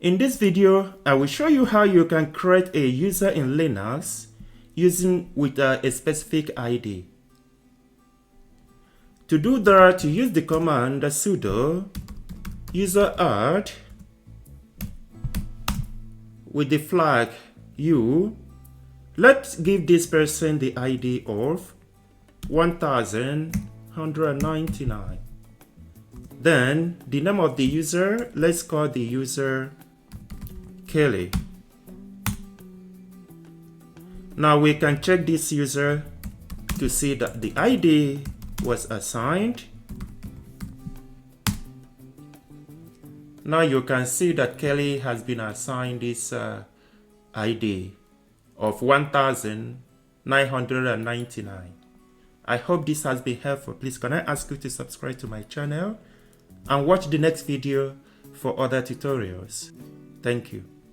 In this video, I will show you how you can create a user in Linux using with a specific ID. To do that, you use the command sudo useradd with the flag u. Let's give this person the ID of 1199. Then the name of the user, let's call the user Kelly. Now we can check this user to see that the ID was assigned. Now you can see that Kelly has been assigned this ID of 1999. I hope this has been helpful. Please can I ask you to subscribe to my channel and watch the next video for other tutorials. Thank you.